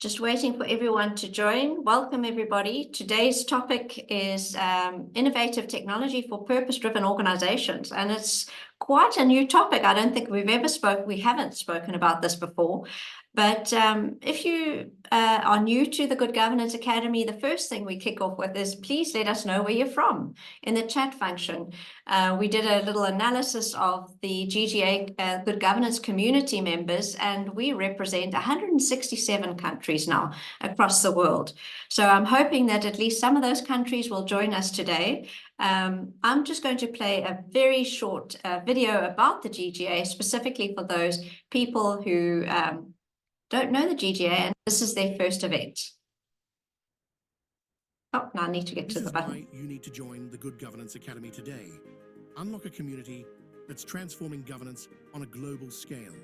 Just waiting for everyone to join. Welcome, everybody. Today's topic is innovative technology for purpose-driven organizations. And it's quite a new topic. I don't think we haven't spoken about this before. But if you are new to the Good Governance Academy, the first thing we kick off with is please let us know where you're from in the chat function. We did a little analysis of the GGA Good Governance community members, and we represent 167 countries now across the world. So I'm hoping that at least some of those countries will join us today. I'm just going to play a very short video about the GGA, specifically for those people who don't know the GGA, and this is their first event. Oh, now I need to get to the button. This is why you need to join the Good Governance Academy today. Unlock a community that's transforming governance on a global scale.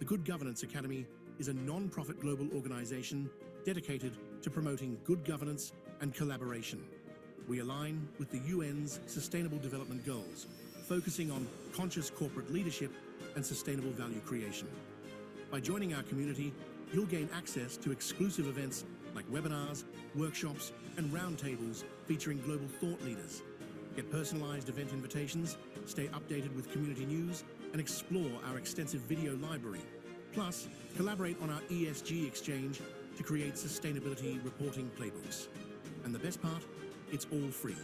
The Good Governance Academy is a non-profit global organization dedicated to promoting good governance and collaboration. We align with the UN's Sustainable Development Goals, focusing on conscious corporate leadership and sustainable value creation. By joining our community, you'll gain access to exclusive events like webinars, workshops, and roundtables featuring global thought leaders. Get personalized event invitations, stay updated with community news, and explore our extensive video library. Plus, collaborate on our ESG exchange to create sustainability reporting playbooks. And the best part, it's all free,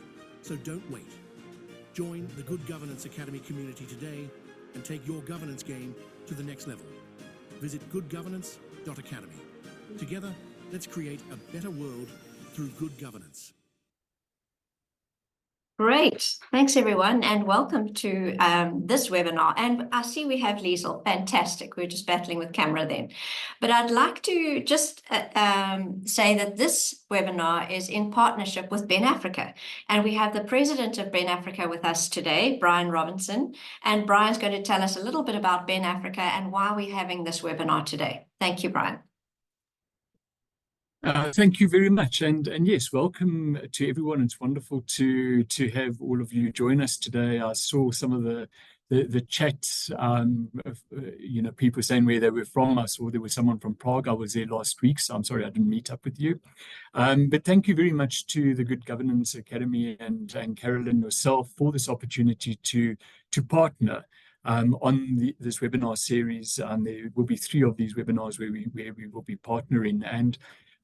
so don't wait. Join the Good Governance Academy community today and take your governance game to the next level. Visit goodgovernance.academy. Together, let's create a better world through good governance. Great. Thanks, everyone, and welcome to this webinar. And I see we have Liesl. Fantastic. We're just battling with camera then. But I'd like to just say that this webinar is in partnership with Ben Africa. And we have the president of Ben Africa with us today, Brian Robinson. And Brian's going to tell us a little bit about Ben Africa and why we're having this webinar today. Thank you, Brian. Thank you very much, and yes, welcome to everyone. It's wonderful to have all of you join us today. I saw some of the chats, people saying where they were from. I saw there was someone from Prague. I was there last week, so I'm sorry I didn't meet up with you. But thank you very much to the Good Governance Academy and Carolyn yourself for this opportunity to partner on this webinar series. There will be 3 of these webinars where we will be partnering. And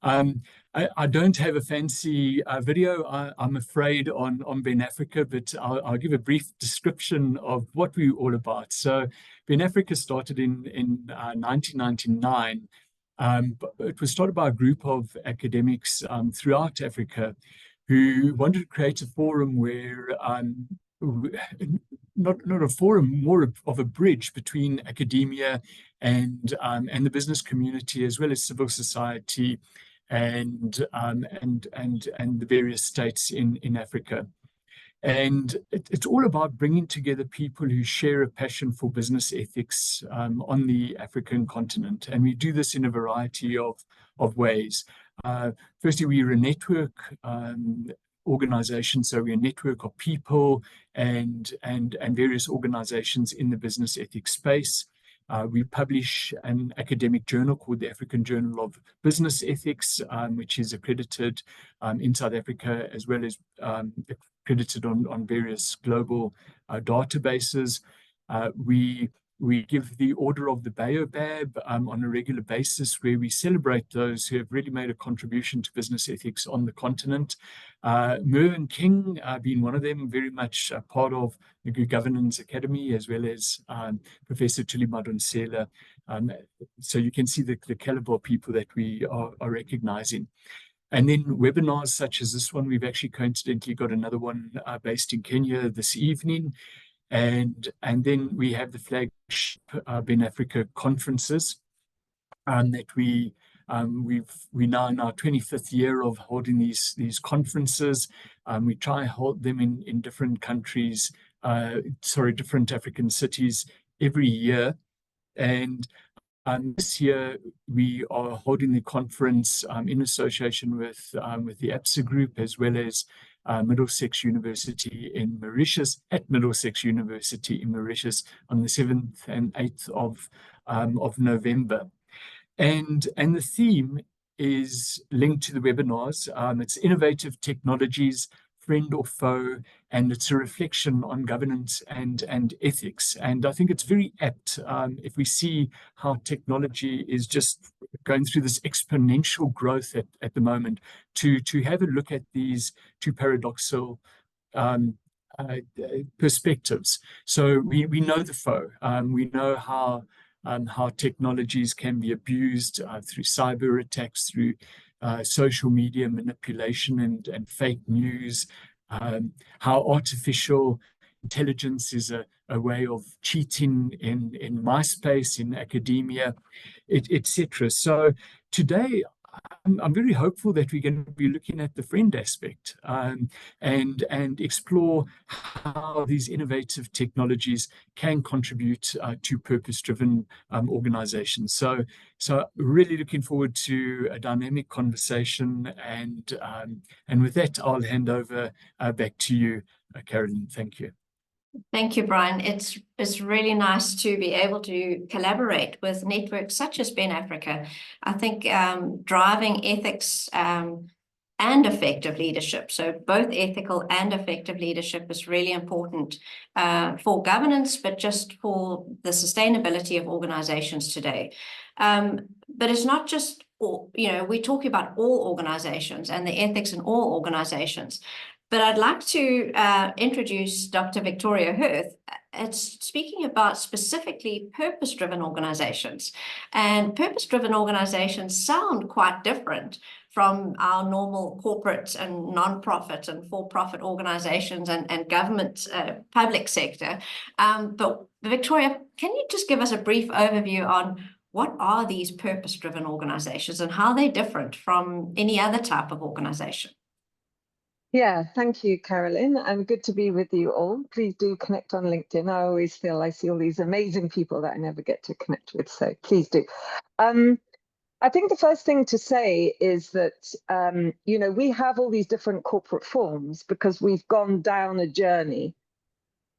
I don't have a fancy video, I'm afraid, on Ben Africa, but I'll give a brief description of what we're all about. So Ben Africa started in 1999. It was started by a group of academics throughout Africa who wanted to create a forum where not a forum, more of a bridge between academia and the business community, as well as civil society and the various states in Africa. And it's all about bringing together people who share a passion for business ethics on the African continent. And we do this in a variety of ways. Firstly, we're a network organization, so we're a network of people and various organizations in the business ethics space. We publish an academic journal called the African Journal of Business Ethics, which is accredited in South Africa, as well as accredited on various global databases. We give the Order of the Baobab on a regular basis, where we celebrate those who have really made a contribution to business ethics on the continent. Mervyn King being one of them, very much a part of the Good Governance Academy, as well as Professor Thuli Madonsela. So you can see the caliber of people that we are recognizing. And then webinars such as this one, we've actually coincidentally got another one based in Kenya this evening. And then we have the flagship Ben Africa conferences that we're now in our 25th year of holding these conferences. We try and hold them in different countries, different African cities every year. And this year we are holding the conference in association with the APSA Group, as well as Middlesex University in Mauritius, at Middlesex University in Mauritius on the 7th and 8th of November. And the theme is linked to the webinars. It's innovative technologies, friend or foe, and it's a reflection on governance and ethics. And I think it's very apt if we see how technology is just going through this exponential growth at the moment, to have a look at these two paradoxical perspectives. So we know the foe. We know how technologies can be abused through cyber attacks, through social media manipulation and fake news, how artificial intelligence is a way of cheating in my space, in academia, etc. So today, I'm very hopeful that we're going to be looking at the friend aspect and explore how these innovative technologies can contribute to purpose-driven organizations. So really looking forward to a dynamic conversation, and with that, I'll hand over back to you, Carolyn. Thank you. Thank you, Brian. It's really nice to be able to collaborate with networks such as Ben Africa. I think driving ethics and effective leadership, so both ethical and effective leadership, is really important for governance, but just for the sustainability of organizations today. But it's not just, we're talking about all organizations and the ethics in all organizations. But I'd like to introduce Dr. Victoria Hirth. It's speaking about specifically purpose-driven organizations. And purpose-driven organizations sound quite different from our normal corporate and non-profit and for-profit organizations and government public sector. But Victoria, can you just give us a brief overview on what are these purpose-driven organizations and how they're different from any other type of organization? Yeah, thank you, Carolyn. Good to be with you all. Please do connect on LinkedIn. I always feel I see all these amazing people that I never get to connect with, so please do. I think the first thing to say is that, we have all these different corporate forms because we've gone down a journey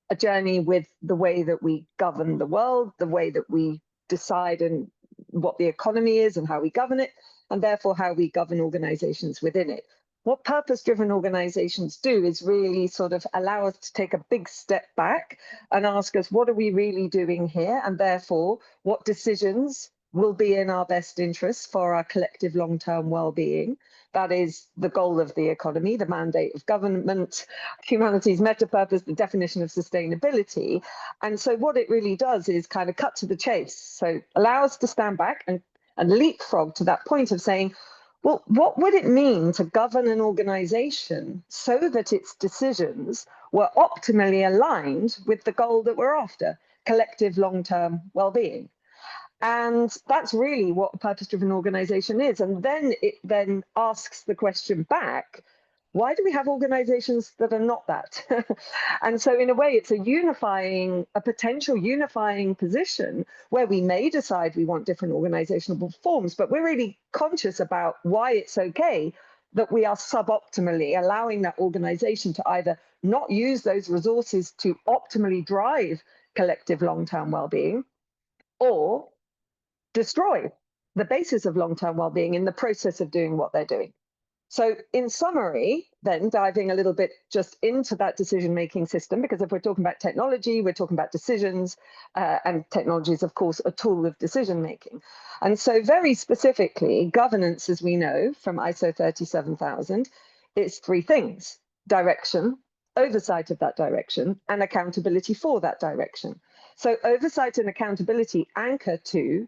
with the way that we govern the world, the way that we decide and what the economy is and how we govern it, and therefore how we govern organizations within it. What purpose-driven organizations do is really sort of allow us to take a big step back and ask us, what are we really doing here? And therefore, what decisions will be in our best interests for our collective long-term well-being? That is the goal of the economy, the mandate of government, humanity's meta-purpose, the definition of sustainability. And so what it really does is kind of cut to the chase. So allow us to stand back and leapfrog to that point of saying, well, what would it mean to govern an organization so that its decisions were optimally aligned with the goal that we're after, collective long-term well-being? And that's really what a purpose-driven organization is. And then it then asks the question back, why do we have organizations that are not that? And so in a way, it's a potential unifying position where we may decide we want different organizational forms, but we're really conscious about why it's okay that we are suboptimally allowing that organization to either not use those resources to optimally drive collective long-term well-being, or destroy the basis of long-term well-being in the process of doing what they're doing. So in summary, then diving a little bit just into that decision-making system, because if we're talking about technology, we're talking about decisions, and technology is, of course, a tool of decision-making. And so very specifically, governance, as we know from ISO 37000, is three things: direction, oversight of that direction, and accountability for that direction. So oversight and accountability anchor to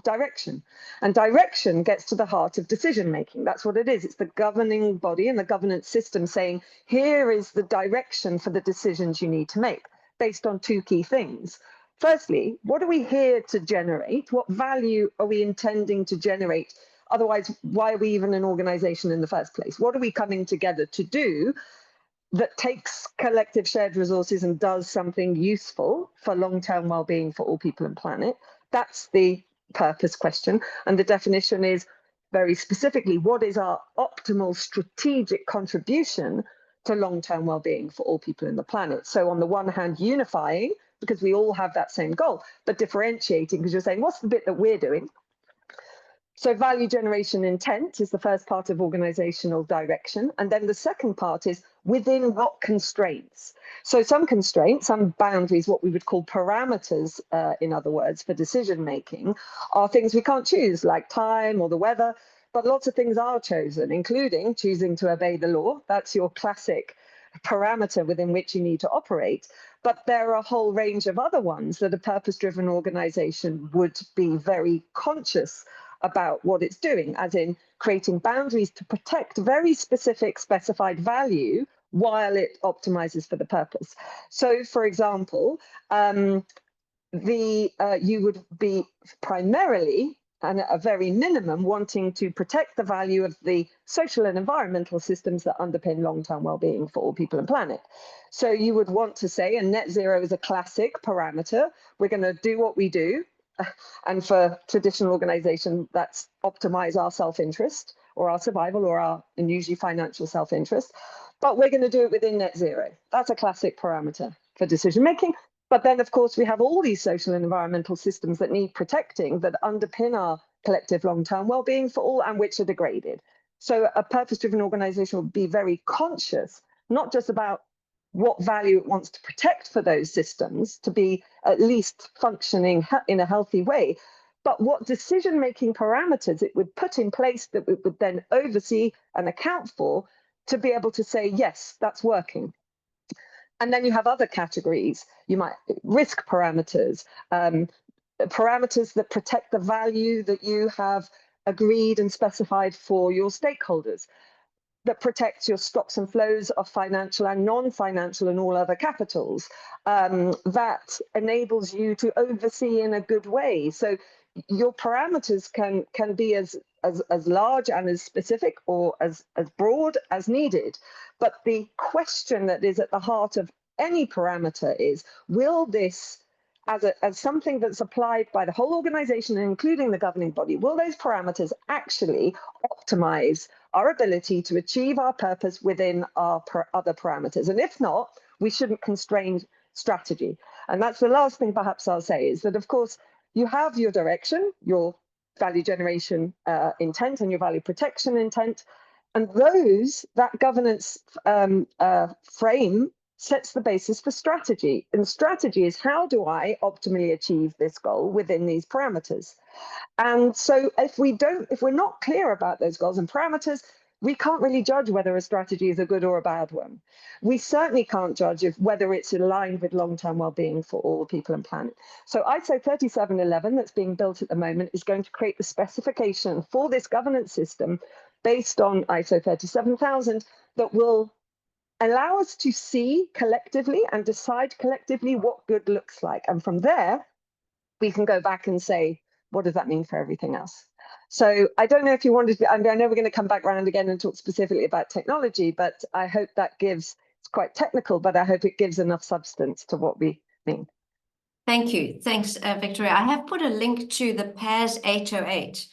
direction, and direction gets to the heart of decision making. That's what it is. It's the governing body and the governance system saying, here is the direction for the decisions you need to make based on two key things. Firstly, what are we here to generate? What value are we intending to generate? Otherwise, why are we even an organization in the first place? What are we coming together to do that takes collective shared resources and does something useful for long-term well-being for all people and planet? That's the purpose question. And the definition is very specifically, what is our optimal strategic contribution to long-term well-being for all people in the planet? So on the one hand, unifying, because we all have that same goal, but differentiating, because you're saying, what's the bit that we're doing? So value generation intent is the first part of organizational direction. And then the second part is within what constraints. So some constraints, some boundaries, what we would call parameters, in other words, for decision making, are things we can't choose, like time or the weather. But lots of things are chosen, including choosing to obey the law. That's your classic parameter within which you need to operate. But there are a whole range of other ones that a purpose-driven organization would be very conscious about what it's doing, as in creating boundaries to protect very specific specified value while it optimizes for the purpose. So, for example, you would be primarily and at a very minimum wanting to protect the value of the social and environmental systems that underpin long-term well-being for all people and planet. So you would want to say, and net zero is a classic parameter, we're going to do what we do, and for traditional organizations, that's optimize our self-interest or our survival or our, and usually financial self-interest, but we're going to do it within net zero. That's a classic parameter for decision making. But then, of course, we have all these social and environmental systems that need protecting, that underpin our collective long-term well-being for all, and which are degraded. So a purpose-driven organization will be very conscious, not just about what value it wants to protect for those systems to be at least functioning in a healthy way, but what decision-making parameters it would put in place that it would then oversee and account for to be able to say, yes, that's working. And then you have other categories. You might risk parameters, parameters that protect the value that you have agreed and specified for your stakeholders, that protects your stocks and flows of financial and non-financial and all other capitals, that enables you to oversee in a good way. So your parameters can be as large and as specific or as broad as needed. But the question that is at the heart of any parameter is, will this, as something that's applied by the whole organization, including the governing body, will those parameters actually optimize our ability to achieve our purpose within our other parameters? And if not, we shouldn't constrain strategy. And that's the last thing perhaps I'll say, is that, of course, you have your direction, your value generation intent and your value protection intent, and that governance frame sets the basis for strategy. And strategy is, how do I optimally achieve this goal within these parameters? And so if we're not clear about those goals and parameters, we can't really judge whether a strategy is a good or a bad one. We certainly can't judge whether it's aligned with long-term well-being for all people and planet. So ISO 3711 that's being built at the moment is going to create the specification for this governance system based on ISO 37000 that will allow us to see collectively and decide collectively what good looks like. And from there, we can go back and say, what does that mean for everything else? So I don't know if you wanted to, I know we're going to come back around again and talk specifically about technology, but I hope that gives, it's quite technical, but I hope it gives enough substance to what we mean. Thank you. Thanks, Victoria. I have put a link to the PAS 808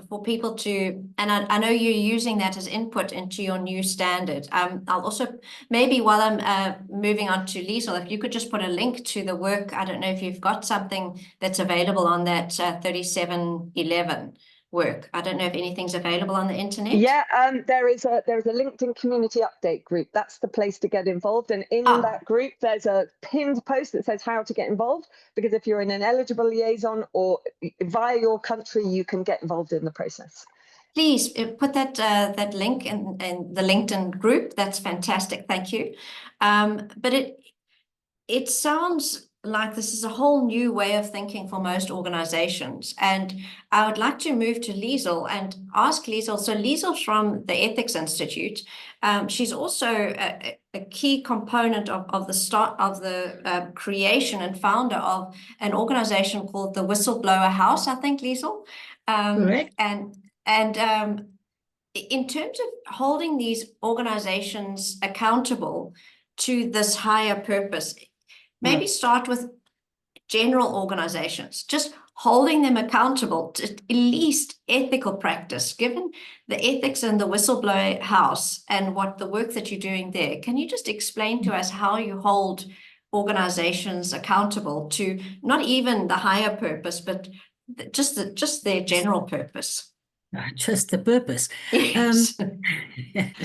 for people to, and I know you're using that as input into your new standard. I'll also, maybe while I'm moving on to Liesel, if you could just put a link to the work. I don't know if you've got something that's available on that 3711 work. I don't know if anything's available on the internet. Yeah, there is a LinkedIn community update group. That's the place to get involved. And in that group, there's a pinned post that says how to get involved, because if you're in an eligible liaison or via your country, you can get involved in the process. Please put that link in the LinkedIn group. That's fantastic. Thank you. But it sounds like this is a whole new way of thinking for most organizations. And I would like to move to Liesel and ask Liesel. So Liesel's from the Ethics Institute. She's also a key component of the start of the creation and founder of an organization called the Whistleblower House, I think, Liesel. Correct. And in terms of holding these organizations accountable to this higher purpose, maybe start with general organizations, just holding them accountable to at least ethical practice, given the ethics in the Whistleblower House and what the work that you're doing there. Can you just explain to us how you hold organizations accountable to not even the higher purpose, but just their general purpose. Just the purpose. Yes.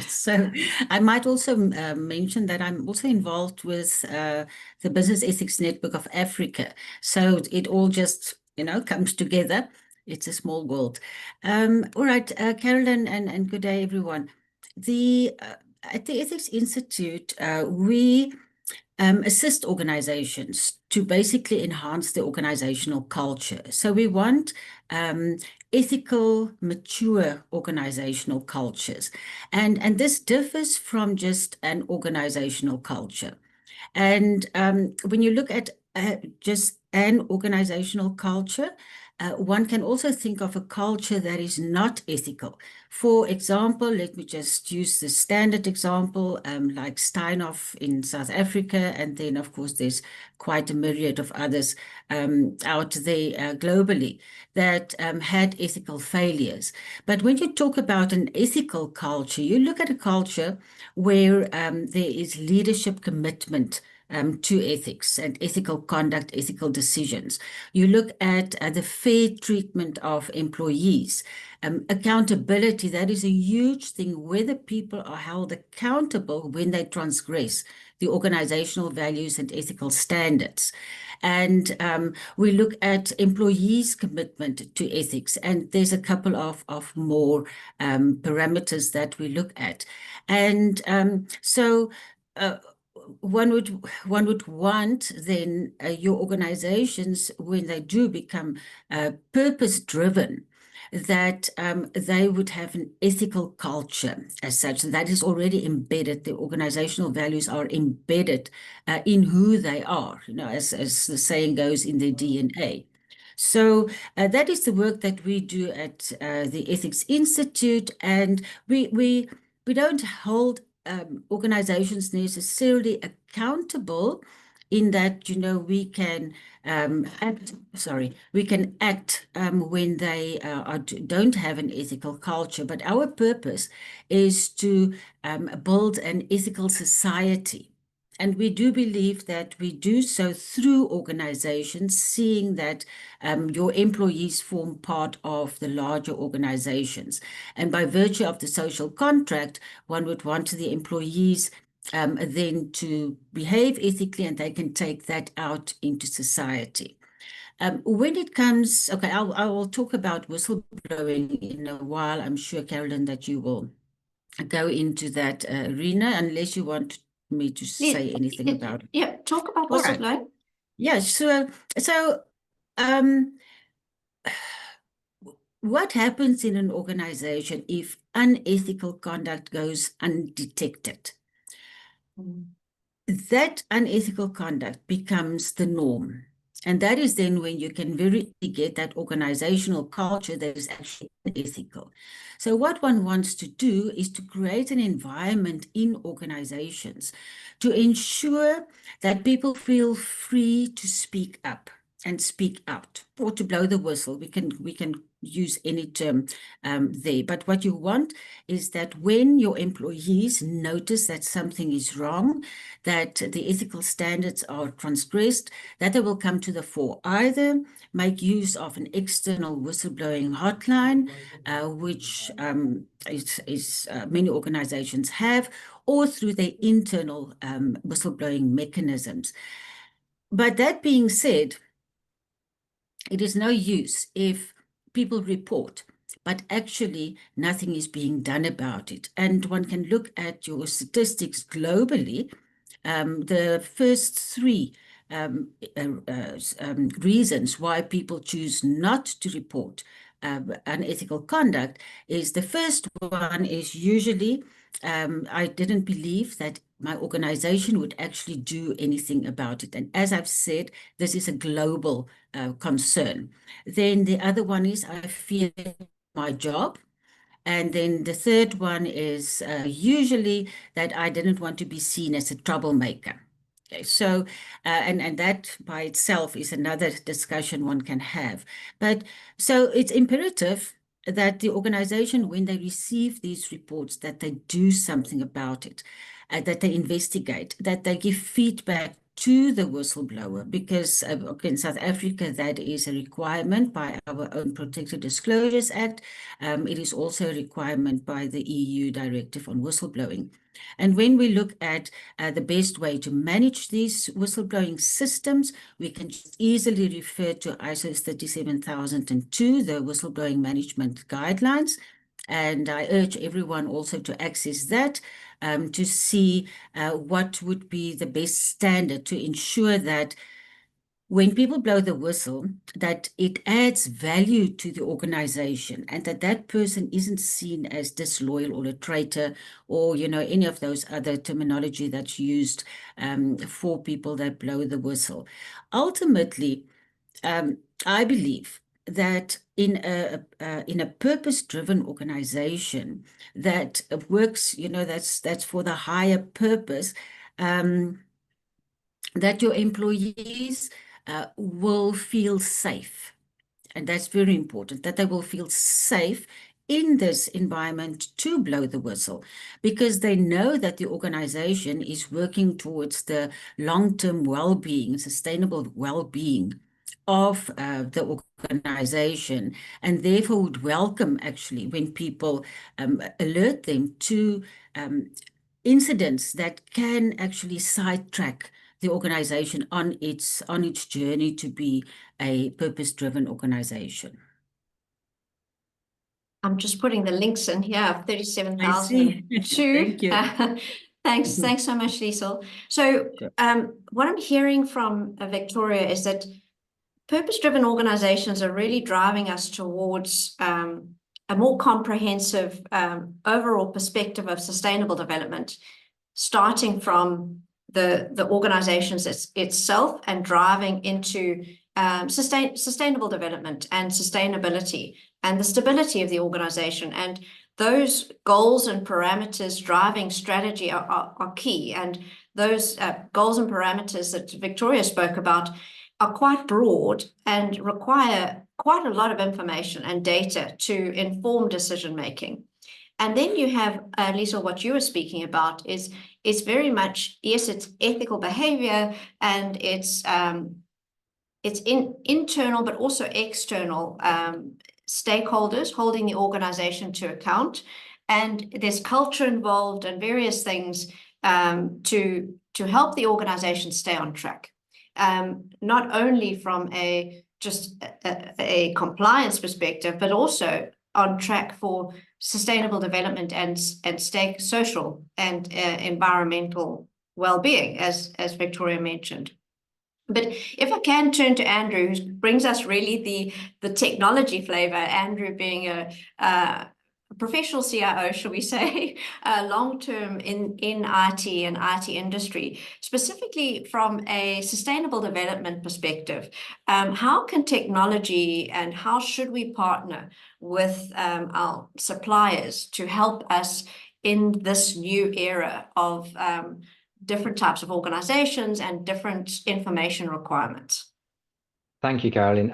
So I might also mention that I'm also involved with the Business Ethics Network of Africa. So it all just, comes together. It's a small world. All right, Carolyn, and good day, everyone. At the Ethics Institute, we assist organizations to basically enhance their organizational culture. So we want ethical, mature organizational cultures. And this differs from just an organizational culture. And when you look at just an organizational culture, one can also think of a culture that is not ethical. For example, let me just use the standard example, like Steinhoff in South Africa, and then, of course, there's quite a myriad of others out there globally that had ethical failures. But when you talk about an ethical culture, you look at a culture where there is leadership commitment to ethics and ethical conduct, ethical decisions. You look at the fair treatment of employees, accountability. That is a huge thing, whether people are held accountable when they transgress the organizational values and ethical standards. And we look at employees' commitment to ethics, and there's a couple of more parameters that we look at. And so one would want then your organizations, when they do become purpose-driven, that they would have an ethical culture as such. That is already embedded. The organizational values are embedded in who they are, as the saying goes, in their DNA. So that is the work that we do at the Ethics Institute, and we don't hold organizations necessarily accountable in that, we can act when they don't have an ethical culture. But our purpose is to build an ethical society. And we do believe that we do so through organizations, seeing that your employees form part of the larger organizations. And by virtue of the social contract, one would want the employees then to behave ethically, and they can take that out into society. When it comes, okay, I will talk about whistleblowing in a while. I'm sure, Carolyn, that you will go into that arena, unless you want me to say anything about it. Yeah, talk about All right. whistleblowing. Yeah, so what happens in an organization if unethical conduct goes undetected? That unethical conduct becomes the norm. And that is then when you can really get that organizational culture that is actually unethical. So what one wants to do is to create an environment in organizations to ensure that people feel free to speak up and speak out, or to blow the whistle. We can use any term there. But what you want is that when your employees notice that something is wrong, that the ethical standards are transgressed, that they will come to the fore. Either make use of an external whistleblowing hotline, which many organizations have, or through their internal whistleblowing mechanisms. But that being said, it is no use if people report, but actually nothing is being done about it. And one can look at your statistics globally. The first three reasons why people choose not to report unethical conduct is, the first one is usually, I didn't believe that my organization would actually do anything about it. And as I've said, this is a global concern. Then the other one is, I fear my job. And then the third one is usually that I didn't want to be seen as a troublemaker. Okay, so, and that by itself is another discussion one can have. But so it's imperative that the organization, when they receive these reports, that they do something about it, that they investigate, that they give feedback to the whistleblower, because in South Africa, that is a requirement by our own Protected Disclosures Act. It is also a requirement by the EU Directive on Whistleblowing. And when we look at the best way to manage these whistleblowing systems, we can just easily refer to ISO 37002, the Whistleblowing Management Guidelines. And I urge everyone also to access that to see what would be the best standard to ensure that when people blow the whistle, that it adds value to the organization and that that person isn't seen as disloyal or a traitor or, any of those other terminology that's used for people that blow the whistle. Ultimately, I believe that in a purpose-driven organization that works, that's for the higher purpose, that your employees will feel safe. And that's very important, that they will feel safe in this environment to blow the whistle, because they know that the organization is working towards the long-term well-being, sustainable well-being of the organization, and therefore would welcome actually when people alert them to incidents that can actually sidetrack the organization on its journey to be a purpose-driven organization. I'm just putting the links in here, I see. 37,002. Thank you. Thanks so much, Liesl. So what I'm hearing from Victoria is that purpose-driven organizations are really driving us towards a more comprehensive overall perspective of sustainable development, starting from the organizations itself and driving into sustainable development and sustainability and the stability of the organization. And those goals and parameters driving strategy are key. And those goals and parameters that Victoria spoke about are quite broad and require quite a lot of information and data to inform decision making. And then you have, Liesl, what you were speaking about is it's very much, yes, it's ethical behavior and it's internal but also external stakeholders holding the organization to account. And there's culture involved and various things to help the organization stay on track. Not only from a compliance perspective, but also on track for sustainable development and social and environmental well-being, as Victoria mentioned. But if I can turn to Andrew, who brings us really the technology flavor, Andrew being a professional CIO, shall we say, long-term in IT and IT industry, specifically from a sustainable development perspective, how can technology and how should we partner with our suppliers to help us in this new era of different types of organizations and different information requirements? Thank you, Carolyn.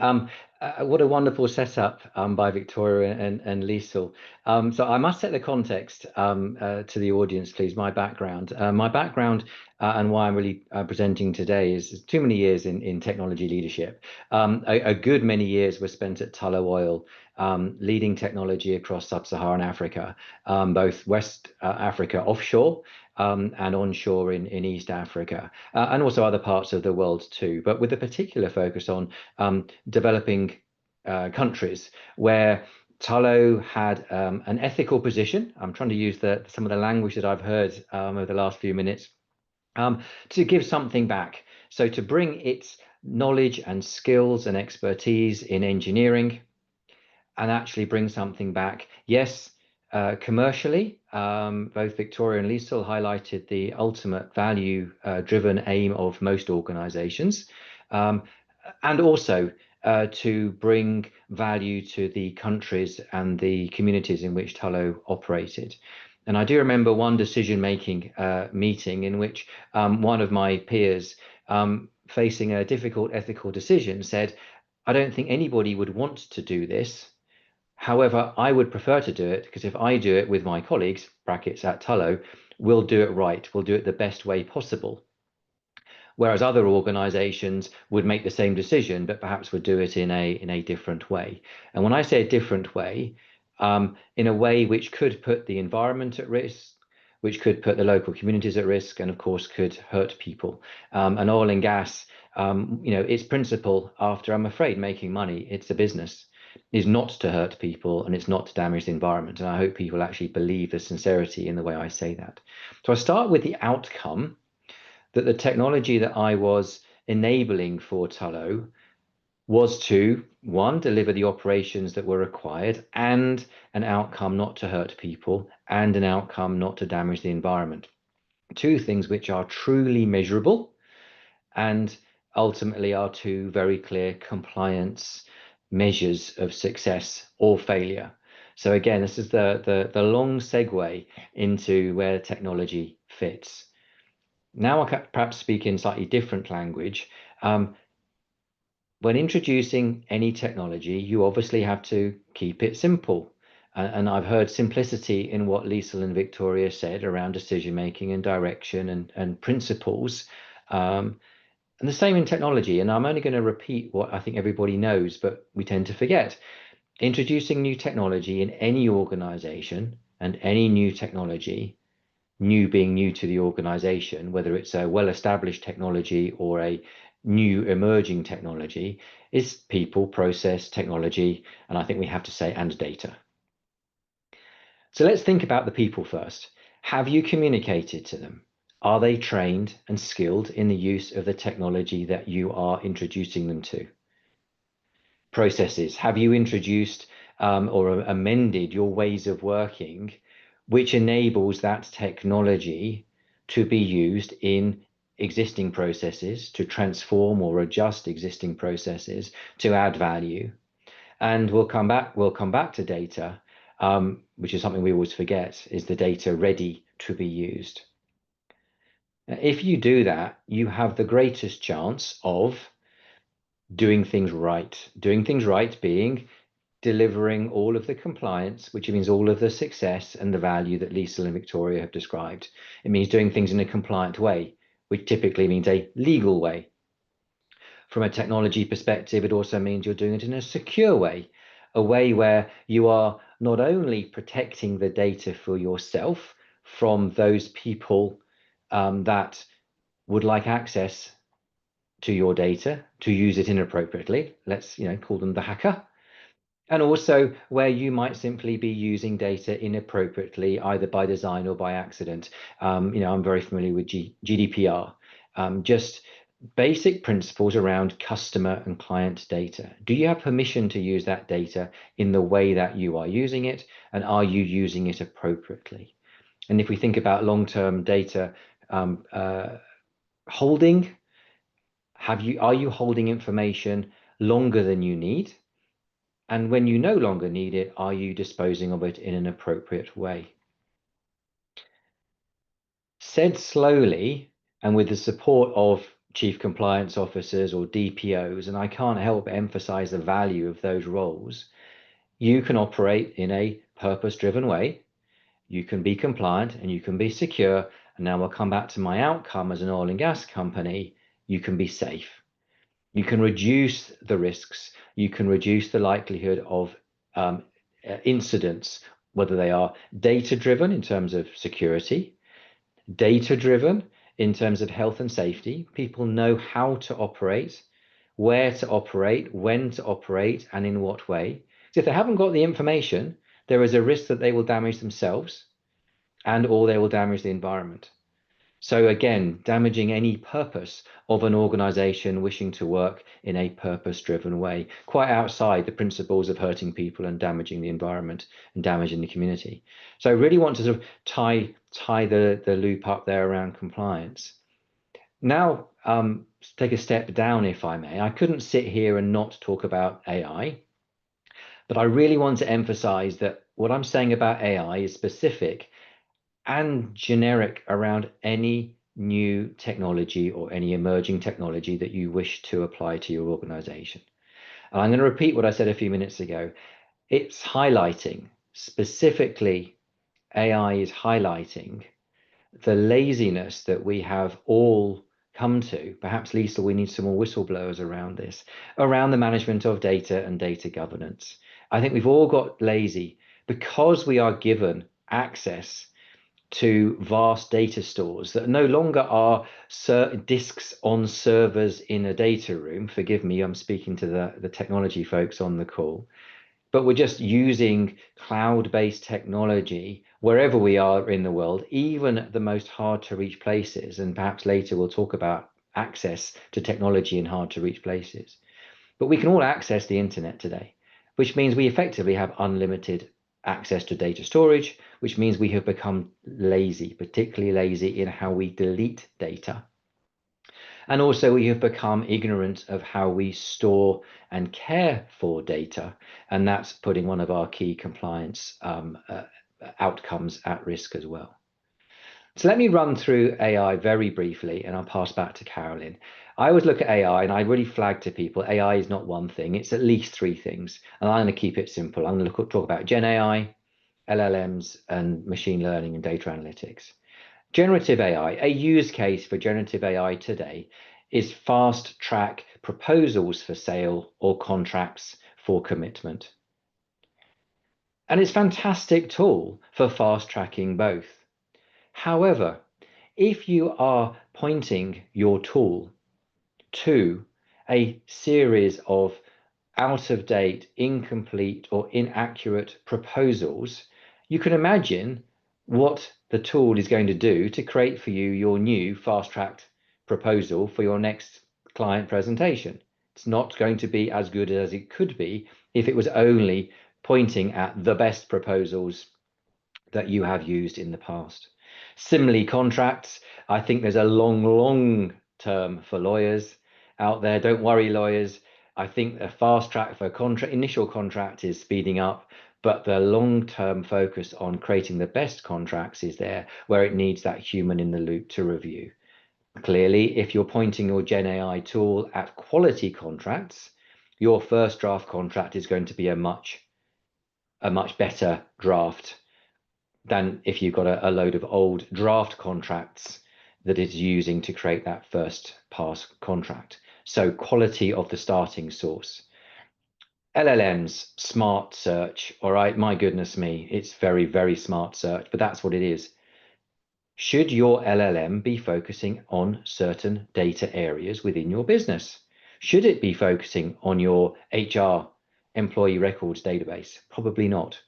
What a wonderful setup by Victoria and Liesl. So I must set the context to the audience, please. My background and why I'm really presenting today is too many years in technology leadership. A good many years were spent at Tullow Oil, leading technology across sub-Saharan Africa, both West Africa offshore and onshore in East Africa, and also other parts of the world too, but with a particular focus on developing countries where Tullow had an ethical position. I'm trying to use some of the language that I've heard over the last few minutes to give something back. So to bring its knowledge and skills and expertise in engineering and actually bring something back. Yes, commercially, both Victoria and Liesl highlighted the ultimate value-driven aim of most organizations, and also to bring value to the countries and the communities in which Tullow operated. And I do remember one decision-making meeting in which one of my peers, facing a difficult ethical decision, said, "I don't think anybody would want to do this. However, I would prefer to do it because if I do it with my colleagues, brackets at Tullow, we'll do it right. We'll do it the best way possible." whereas other organizations would make the same decision, but perhaps would do it in a different way. And when I say a different way, in a way which could put the environment at risk, which could put the local communities at risk, and of course could hurt people. And oil and gas, its principle, after, I'm afraid, making money, it's a business, is not to hurt people and it's not to damage the environment. And I hope people actually believe the sincerity in the way I say that. So I start with the outcome, that the technology that I was enabling for Tullow was to, one, deliver the operations that were required, and an outcome not to hurt people, and an outcome not to damage the environment. Two things which are truly measurable and ultimately are two very clear compliance measures of success or failure. So again, this is the long segue into where technology fits. Now I can perhaps speak in slightly different language. When introducing any technology, you obviously have to keep it simple. And I've heard simplicity in what Liesl and Victoria said around decision-making and direction and principles. And the same in technology. And I'm only going to repeat what I think everybody knows, but we tend to forget. Introducing new technology in any organization, and any new technology, new being new to the organization, whether it's a well-established technology or a new emerging technology, is people, process, technology, and I think we have to say, and data. So let's think about the people first. Have you communicated to them? Are they trained and skilled in the use of the technology that you are introducing them to? Processes. Have you introduced or amended your ways of working, which enables that technology to be used in existing processes, to transform or adjust existing processes, to add value? And we'll come back to data, which is something we always forget. Is the data ready to be used? Now, if you do that, you have the greatest chance of doing things right. Doing things right being delivering all of the compliance, which means all of the success and the value that Liesl and Victoria have described. It means doing things in a compliant way, which typically means a legal way. From a technology perspective, it also means you're doing it in a secure way, a way where you are not only protecting the data for yourself from those people that would like access to your data to use it inappropriately. Let's call them the hacker. And also where you might simply be using data inappropriately, either by design or by accident. I'm very familiar with GDPR. Just basic principles around customer and client data. Do you have permission to use that data in the way that you are using it? And are you using it appropriately? And if we think about long-term data holding, are you holding information longer than you need? And when you no longer need it, are you disposing of it in an appropriate way? Said slowly and with the support of chief compliance officers or DPOs, and I can't help but emphasize the value of those roles, you can operate in a purpose-driven way, you can be compliant and you can be secure, and now we'll come back to my outcome as an oil and gas company, you can be safe. You can reduce the risks, you can reduce the likelihood of incidents, whether they are data-driven in terms of security, data-driven in terms of health and safety. People know how to operate, where to operate, when to operate, and in what way. So if they haven't got the information, there is a risk that they will damage themselves or they will damage the environment. So again, damaging any purpose of an organization wishing to work in a purpose-driven way, quite outside the principles of hurting people and damaging the environment and damaging the community. So I really want to sort of tie the loop up there around compliance. Now, take a step down, if I may. I couldn't sit here and not talk about AI, but I really want to emphasize that what I'm saying about AI is specific and generic around any new technology or any emerging technology that you wish to apply to your organization. And I'm going to repeat what I said a few minutes ago. It's highlighting, specifically, AI is highlighting the laziness that we have all come to, perhaps Lisa, we need some more whistleblowers around this, around the management of data and data governance. I think we've all got lazy because we are given access to vast data stores that no longer are disks on servers in a data room. Forgive me, I'm speaking to the technology folks on the call, but we're just using cloud-based technology wherever we are in the world, even at the most hard to reach places. And perhaps later we'll talk about access to technology in hard to reach places. But we can all access the internet today, which means we effectively have unlimited access to data storage, which means we have become lazy, particularly lazy in how we delete data. And also we have become ignorant of how we store and care for data. And that's putting one of our key compliance outcomes at risk as well. So let me run through AI very briefly, and I'll pass back to Carolyn. I always look at AI and I really flag to people, AI is not one thing, it's at least three things. And I'm going to keep it simple. I'm going to talk about Gen AI, LLMs, and machine learning and data analytics. Generative AI, a use case for generative AI today is fast track proposals for sale or contracts for commitment. And it's a fantastic tool for fast tracking both. However, if you are pointing your tool to a series of out of date, incomplete, or inaccurate proposals, you can imagine what the tool is going to do to create for you your new fast tracked proposal for your next client presentation. It's not going to be as good as it could be if it was only pointing at the best proposals that you have used in the past. Similarly, contracts, I think there's a long term for lawyers out there. Don't worry, lawyers. I think a fast track for initial contract is speeding up, but the long-term focus on creating the best contracts is there where it needs that human in the loop to review. Clearly, if you're pointing your Gen AI tool at quality contracts, your first draft contract is going to be a much better draft than if you've got a load of old draft contracts that it's using to create that first pass contract. So quality of the starting source. LLMs, smart search, all right, my goodness me, it's very smart search, but that's what it is. Should your LLM be focusing on certain data areas within your business? Should it be focusing on your HR employee records database? Probably not,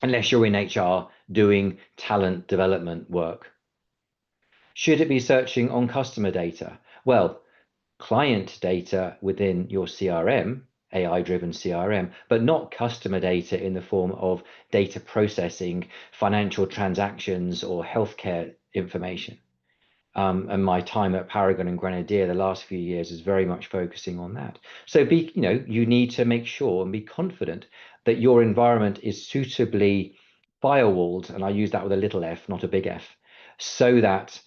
unless you're in HR doing talent development work. Should it be searching on customer data? Well, client data within your CRM, AI-driven CRM, but not customer data in the form of data processing, financial transactions, or healthcare information. And my time at Paragon and Grenadier the last few years is very much focusing on that. So you need to make sure and be confident that your environment is suitably firewalled, and I use that with a little f, not a big F, so that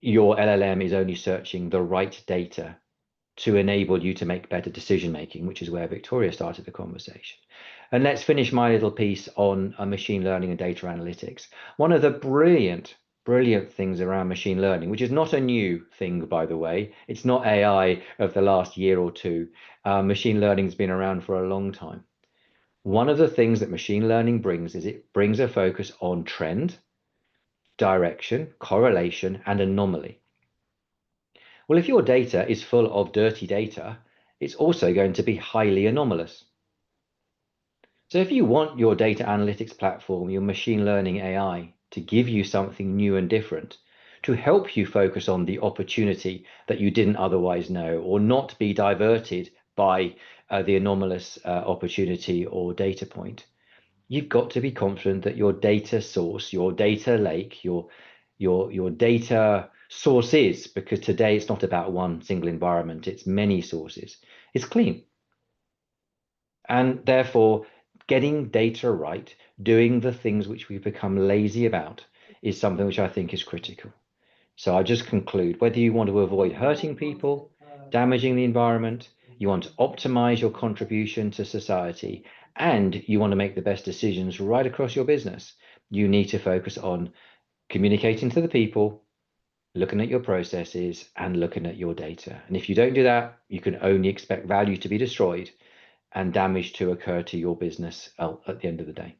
your LLM is only searching the right data to enable you to make better decision making, which is where Victoria started the conversation. And let's finish my little piece on machine learning and data analytics. One of the brilliant things around machine learning, which is not a new thing, by the way, it's not AI of the last year or two. Machine learning has been around for a long time. One of the things that machine learning brings is it brings a focus on trend, direction, correlation, and anomaly. Well, if your data is full of dirty data, it's also going to be highly anomalous. So if you want your data analytics platform, your machine learning AI, to give you something new and different, to help you focus on the opportunity that you didn't otherwise know, or not be diverted by the anomalous opportunity or data point, you've got to be confident that your data source, your data lake, your data sources, because today it's not about one single environment, it's many sources, is clean. And therefore, getting data right, doing the things which we've become lazy about, is something which I think is critical. So I just conclude, whether you want to avoid hurting people, damaging the environment, you want to optimize your contribution to society, and you want to make the best decisions right across your business, you need to focus on communicating to the people, looking at your processes, and looking at your data. And if you don't do that, you can only expect value to be destroyed and damage to occur to your business at the end of the day.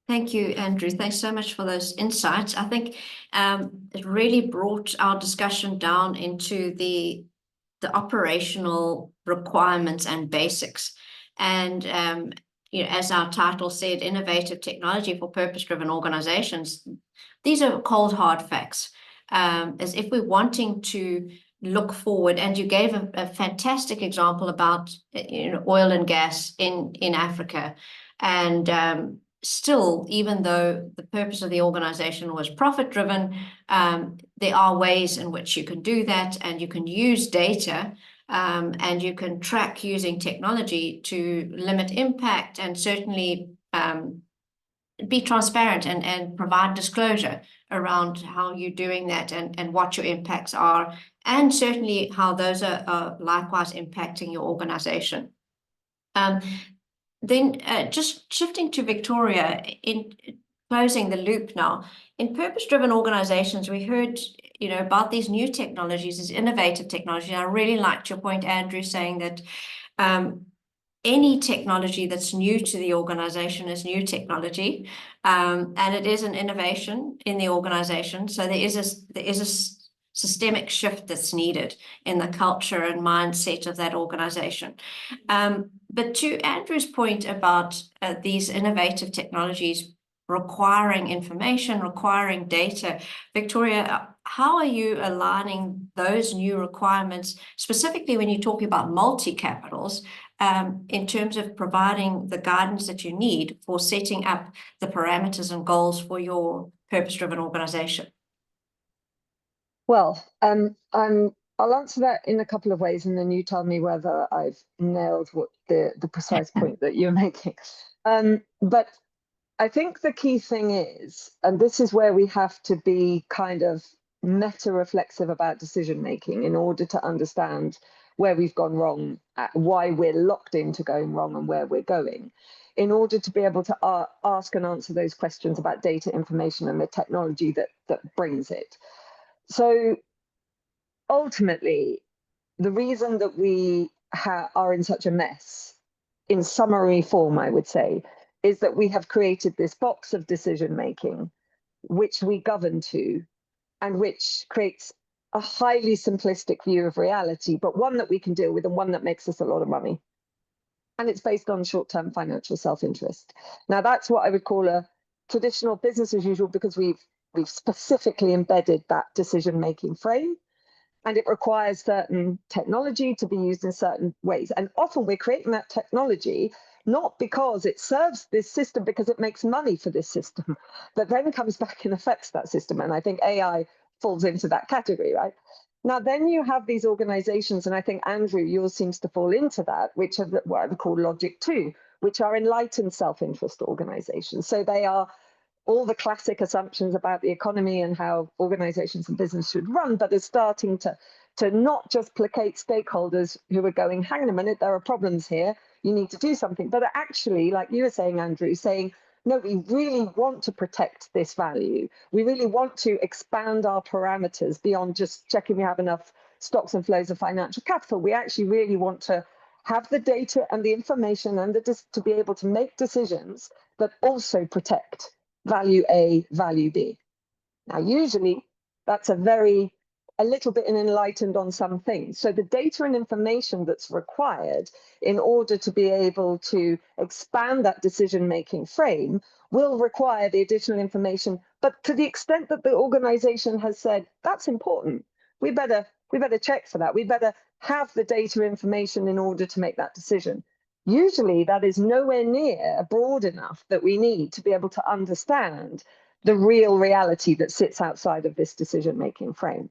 Thank you, Andrew. Thanks so much for those insights. I think it really brought our discussion down into the operational requirements and basics. And you know, as our title said, innovative technology for purpose-driven organizations. These are cold, hard facts. As if we're wanting to look forward, and you gave a fantastic example about oil and gas in Africa, and still, even though the purpose of the organization was profit-driven, there are ways in which you can do that, and you can use data, and you can track using technology to limit impact, and certainly be transparent and provide disclosure around how you're doing that, and what your impacts are, and certainly how those are likewise impacting your organization. Then just shifting to Victoria, in closing the loop now, in purpose-driven organizations, we heard about these new technologies, these innovative technology. And I really liked your point, Andrew, saying that any technology that's new to the organization is new technology, and it is an innovation in the organization. So there is a systemic shift that's needed in the culture and mindset of that organization. But to Andrew's point about these innovative technologies requiring information, requiring data, Victoria, how are you aligning those new requirements, specifically when you're talking about multi-capitals, in terms of providing the guidance that you need for setting up the parameters and goals for your purpose-driven organization? Well, I'll answer that in a couple of ways, and then you tell me whether I've nailed what the precise point that you're making. But I think the key thing is, and this is where we have to be kind of meta-reflexive about decision making in order to understand where we've gone wrong, why we're locked into going wrong, and where we're going, in order to be able to ask and answer those questions about data, information, and the technology that brings it. So ultimately, the reason that we are in such a mess, in summary form, I would say, is that we have created this box of decision making, which we govern to, and which creates a highly simplistic view of reality, but one that we can deal with, and one that makes us a lot of money. And it's based on short-term financial self-interest. Now, that's what I would call a traditional business as usual, because we've specifically embedded that decision-making frame, and it requires certain technology to be used in certain ways. And often we're creating that technology not because it serves this system, because it makes money for this system, but then comes back and affects that system. And I think AI falls into that category, right? Now, then you have these organizations, and I think, Andrew, yours seems to fall into that, which are what I would call Logic 2, which are enlightened self-interest organizations. So they are all the classic assumptions about the economy and how organizations and business should run, but is starting to not just placate stakeholders who are going, hang on a minute, there are problems here, you need to do something, but actually, like you were saying, Andrew, saying, no, we really want to protect this value. We really want to expand our parameters beyond just checking we have enough stocks and flows of financial capital. We actually really want to have the data and the information and to be able to make decisions that also protect value A, value B. Now, usually that's a little bit enlightened on some things. So the data and information that's required in order to be able to expand that decision-making frame will require the additional information. But to the extent that the organization has said, that's important, we better check for that. We better have the data information in order to make that decision. Usually that is nowhere near broad enough that we need to be able to understand the real reality that sits outside of this decision-making frame.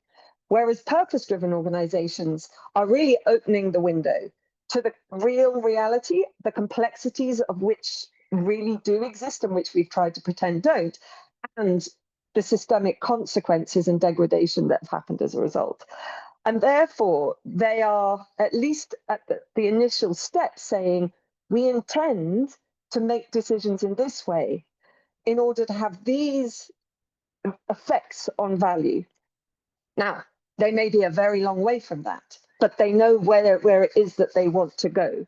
Whereas purpose-driven organizations are really opening the window to the real reality, the complexities of which really do exist and which we've tried to pretend don't, and the systemic consequences and degradation that have happened as a result. And therefore, they are, at least at the initial step, saying, we intend to make decisions in this way in order to have these effects on value. Now, they may be a very long way from that, but they know where it is that they want to go.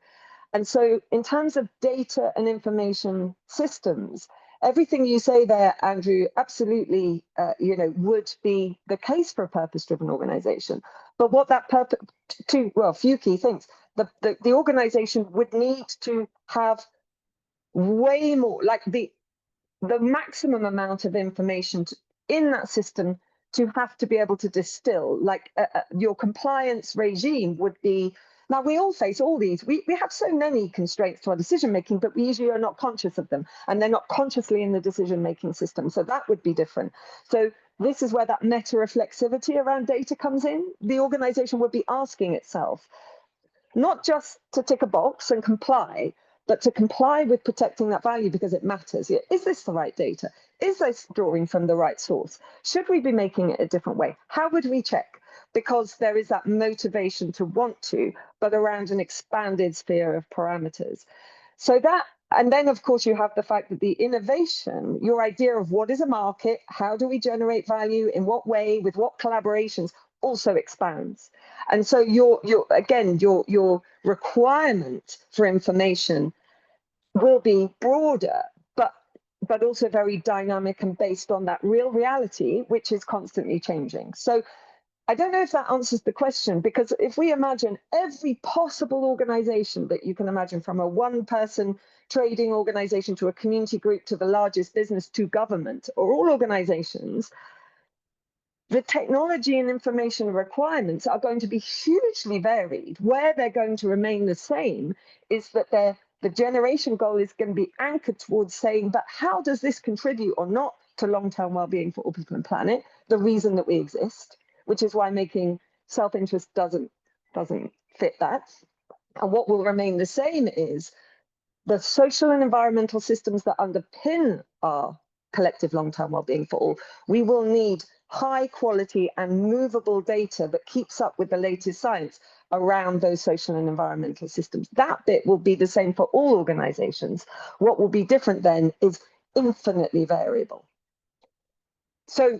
And so in terms of data and information systems, everything you say there, Andrew, absolutely, would be the case for a purpose-driven organization. But what that purpose, a few key things. The organization would need to have way more, like the maximum amount of information in that system to have to be able to distill, like your compliance regime would be. Now, we all face all these. We have so many constraints to our decision making, but we usually are not conscious of them, and they're not consciously in the decision making system. So that would be different. So this is where that meta reflexivity around data comes in. The organization would be asking itself, not just to tick a box and comply, but to comply with protecting that value because it matters. Is this the right data? Is this drawing from the right source? Should we be making it a different way? How would we check? Because there is that motivation to want to, but around an expanded sphere of parameters. So that, and then of course you have the fact that the innovation, your idea of what is a market, how do we generate value, in what way, with what collaborations, also expands. And so your requirement for information will be broader, but also very dynamic and based on that real reality, which is constantly changing. So I don't know if that answers the question, because if we imagine every possible organization that you can imagine, from a one-person trading organization to a community group to the largest business to government, or all organizations, the technology and information requirements are going to be hugely varied. Where they're going to remain the same is that the generation goal is going to be anchored towards saying, but how does this contribute or not to long-term well-being for all people and planet, the reason that we exist, which is why making self-interest doesn't fit that. And what will remain the same is the social and environmental systems that underpin our collective long-term well-being for all. We will need high quality and movable data that keeps up with the latest science around those social and environmental systems. That bit will be the same for all organizations. What will be different then is infinitely variable. So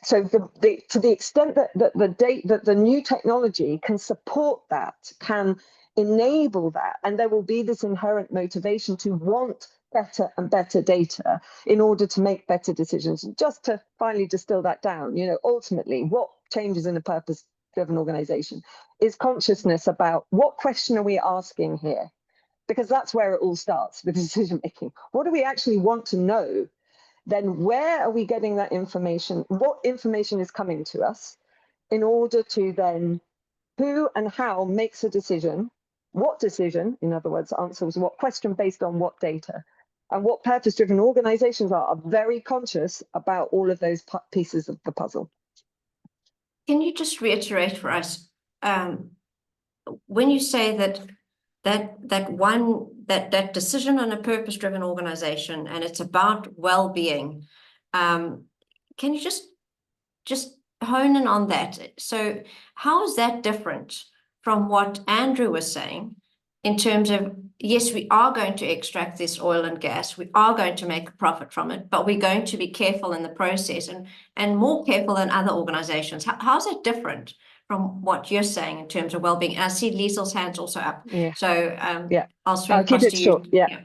to the extent that the new technology can support that, can enable that, and there will be this inherent motivation to want better and better data in order to make better decisions. Just to finally distill that down, ultimately what changes in a purpose-driven organization is consciousness about what question are we asking here, because that's where it all starts with decision making. What do we actually want to know? Then where are we getting that information? What information is coming to us in order to then who and how makes a decision? What decision, in other words, answers what question based on what data? And what purpose-driven organizations are very conscious about all of those pieces of the puzzle. Can you just reiterate for us, when you say that decision on a purpose-driven organization and it's about well-being, can you just hone in on that? So how is that different from what Andrew was saying in terms of, yes, we are going to extract this oil and gas, we are going to make a profit from it, but we're going to be careful in the process and more careful than other organizations. How's it different from what you're saying in terms of well-being? And I see Liesel's hand's also up. Yeah. So I'll swing I'll keep across it to you. short. Yeah.